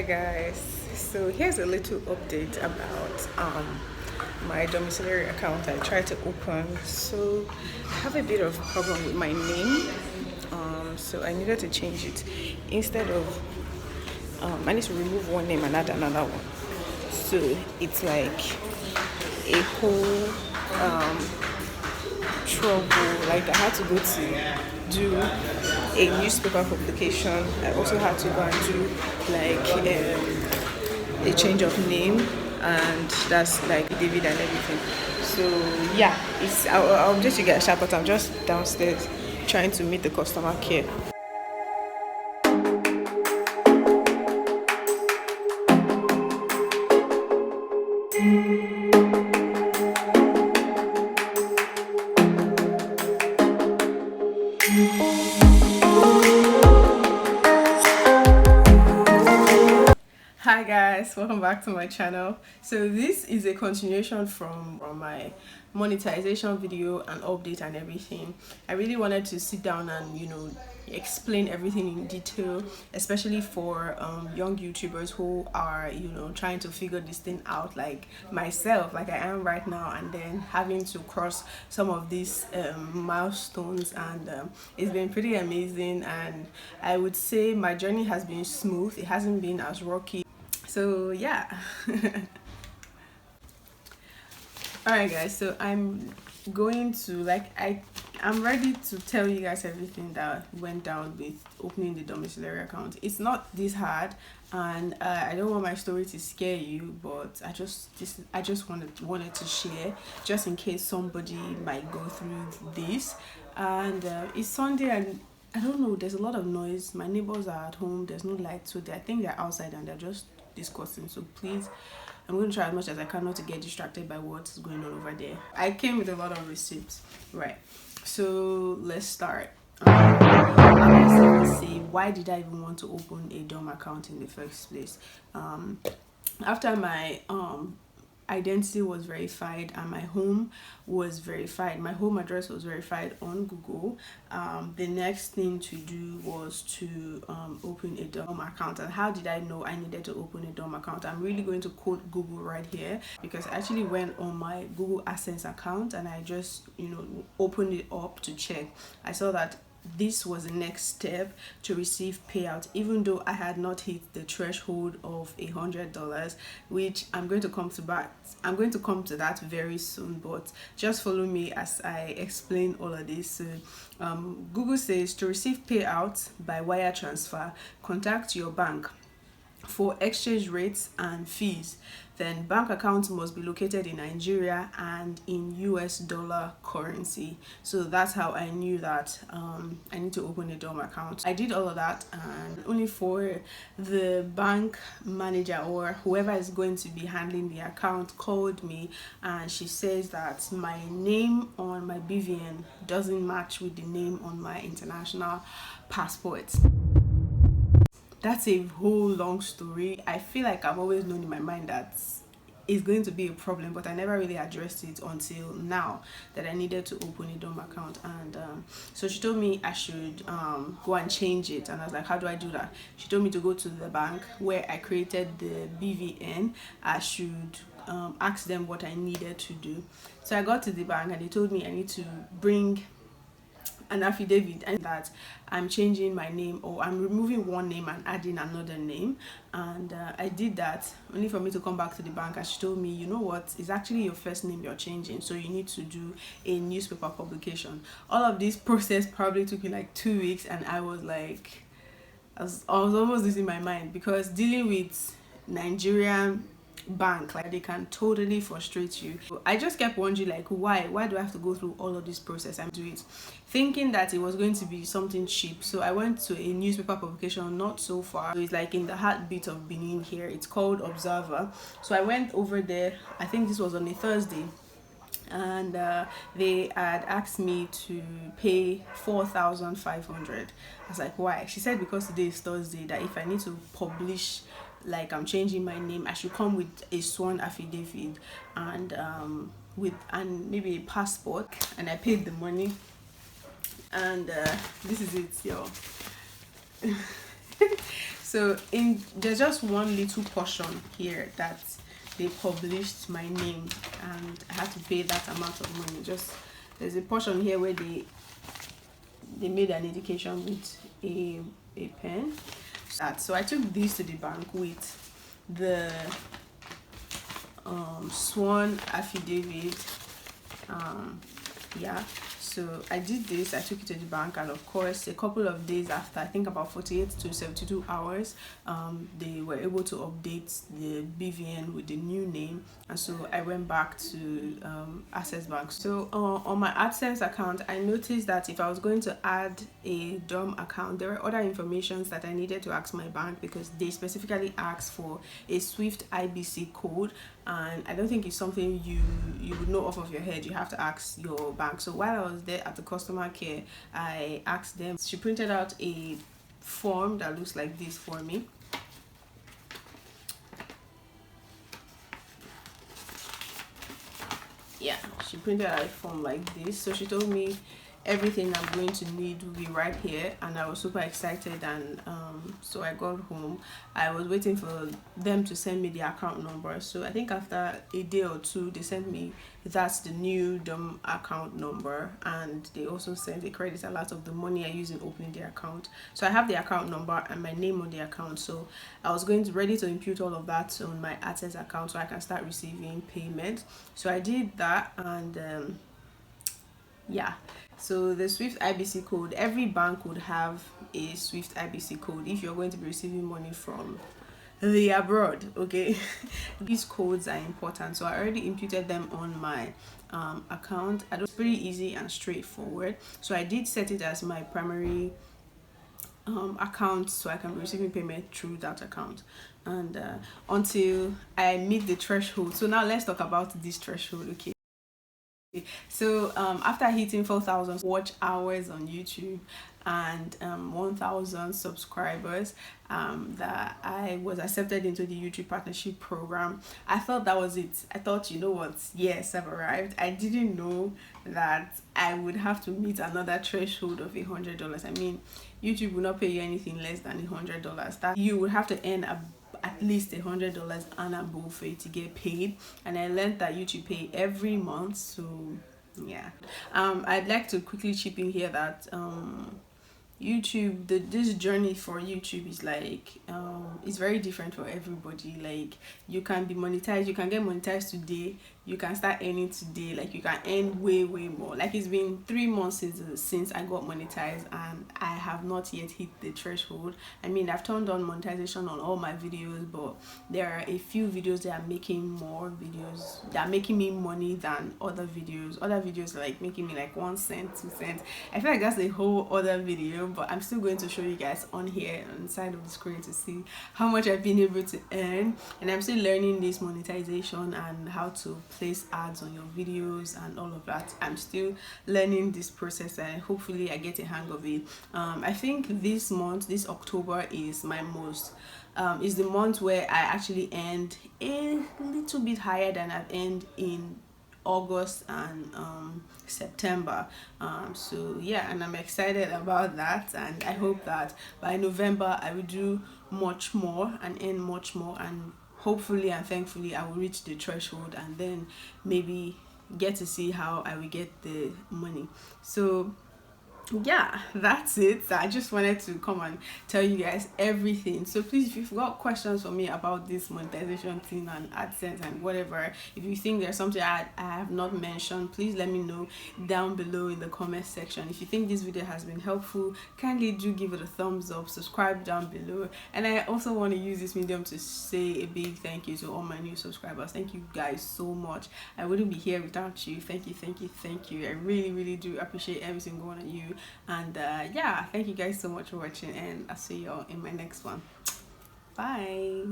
Guys, so here's a little update about my domiciliary account I tried to open. So I have a bit of problem with my name, so I needed to change it. Instead of I need to remove one name and add another one, so it's like a whole trouble. Like I had to go to do a newspaper publication. I also had to go and do like a change of name, and that's like David and everything. So yeah, I'll just you guys, but I'm just downstairs trying to meet the customer care. Hi guys, welcome back to my channel. So this is a continuation from my monetization video and update and everything. I really wanted to sit down and explain everything in detail, especially for young YouTubers who are trying to figure this thing out, like myself, like I am right now, and then having to cross some of these milestones. And it's been pretty amazing, and I would say my journey has been smooth. It hasn't been as rocky. So yeah. Alright guys, so I'm going to I'm ready to tell you guys everything that went down with opening the domiciliary account. It's not this hard, and I don't want my story to scare you, but I just wanted to share, just in case somebody might go through this. And it's Sunday, and I don't know, there's a lot of noise. My neighbors are at home, there's no light, so I think they're outside and they're just discussing. So please, I'm going to try as much as I can not to get distracted by what's going on over there. I came with a lot of receipts, right? So let's start. Let's say, why did I even want to open a dom account in the first place? After my identity was verified and my home was verified, my home address was verified on Google, the next thing to do was to open a dom account. And how did I know I needed to open a dom account? I'm really going to quote Google right here, because I actually went on my Google Adsense account and I just opened it up to check. I saw that this was the next step to receive payout, even though I had not hit the threshold of $100, which I'm going to come to that very soon. But just follow me as I explain all of this. So Google says, to receive payout by wire transfer, contact your bank for exchange rates and fees. Then bank accounts must be located in Nigeria and in US dollar currency. So that's how I knew that I need to open a dom account. I did all of that, and only for the bank manager or whoever is going to be handling the account called me, and she says that my name on my BVN doesn't match with the name on my international passport. That's a whole long story. I feel like I've always known in my mind that it's going to be a problem, but I never really addressed it until now that I needed to open a dom account. And so she told me I should go and change it, and I was like, how do I do that? She told me to go to the bank where I created the BVN. I should ask them what I needed to do. So I got to the bank and they told me I need to bring an affidavit and that I'm changing my name, or I'm removing one name and adding another name. And I did that, only for me to come back to the bank and she told me, you know what, it's actually your first name you're changing, so you need to do a newspaper publication. All of this process probably took me like 2 weeks, and I was like, I was almost losing my mind, because dealing with Nigerian bank, like, they can totally frustrate you. I just kept wondering, like, why do I have to go through all of this process and do it, thinking that it was going to be something cheap. So I went to a newspaper publication not so far, so it's like in the heartbeat of Benin here. It's called Observer. So I went over there, I think this was on a Thursday, and they had asked me to pay 4,500. I was like, why? She said because today is Thursday, that if I need to publish, like, I'm changing my name, I should come with a sworn affidavit and maybe a passport. And I paid the money, and this is it, yo. So in there's just one little portion here that they published my name, and I had to pay that amount of money. Just there's a portion here where they made an indication with a pen. So I took this to the bank with the sworn affidavit. Yeah, so I did this. I took it to the bank, and of course a couple of days after, I think about 48 to 72 hours, they were able to update the BVN with the new name, and so I went back to Access Bank. So on my Adsense account, I noticed that if I was going to add a DOM account, there were other informations that I needed to ask my bank, because they specifically asked for a Swift IBC code, and I don't think it's something you would know off of your head. You have to ask your bank. So while I was there at the customer care, I asked them. She printed out a form that looks like this for me. Yeah, she printed out a form like this. So she told me everything I'm going to need will be right here, and I was super excited. And so I got home. I was waiting for them to send me the account number. So I think after a day or two, they sent me that's the new DOM account number, and they also sent a credit alert of the money I used in opening the account. So I have the account number and my name on the account. So I was ready to impute all of that on my Adsense account so I can start receiving payment. So I did that, and yeah, so the Swift IBC code, every bank would have a Swift IBC code if you're going to be receiving money from the abroad. Okay. These codes are important, so I already imputed them on my account. It was pretty easy and straightforward, so I did set it as my primary account, so I can be receiving payment through that account, and until I meet the threshold. So now let's talk about this threshold. Okay, so after hitting 4,000 watch hours on YouTube and 1,000 subscribers, that I was accepted into the YouTube partnership program. I thought that was it. I thought, you know what, yes, I've arrived. I didn't know that I would have to meet another threshold of $100. I mean, YouTube will not pay you anything less than $100. That you would have to earn at least $100 and above for it to get paid. And I learned that YouTube pay every month. So yeah, I'd like to quickly chip in here that YouTube, this journey for YouTube is like it's very different for everybody. Like, you can be monetized, you can get monetized today, you can start earning today, like you can earn way more. Like, it's been 3 months since I got monetized, and I have not yet hit the threshold. I mean, I've turned on monetization on all my videos, but there are a few videos that are making more videos that are making me money than other videos. Other videos are like making me like 1 cent, 2 cents. I feel like that's a whole other video, but I'm still going to show you guys on here on the side of the screen to see how much I've been able to earn. And I'm still learning this monetization and how to place ads on your videos and all of that. I'm still learning this process, and hopefully I get a hang of it. I think this month, this October, is my most is the month where I actually earned a little bit higher than I've earned in August and September. So yeah, and I'm excited about that, and I hope that by November I will do much more and earn much more, and hopefully and thankfully I will reach the threshold, and then maybe get to see how I will get the money. So yeah, that's it. I just wanted to come and tell you guys everything. So please, if you've got questions for me about this monetization thing and AdSense and whatever, if you think there's something I have not mentioned, please let me know down below in the comment section. If you think this video has been helpful, kindly do give it a thumbs up, subscribe down below, and I also want to use this medium to say a big thank you to all my new subscribers. Thank you guys so much. I wouldn't be here without you. Thank you. I really do appreciate every single one of you. And yeah, thank you guys so much for watching, and I'll see you all in my next one. Bye.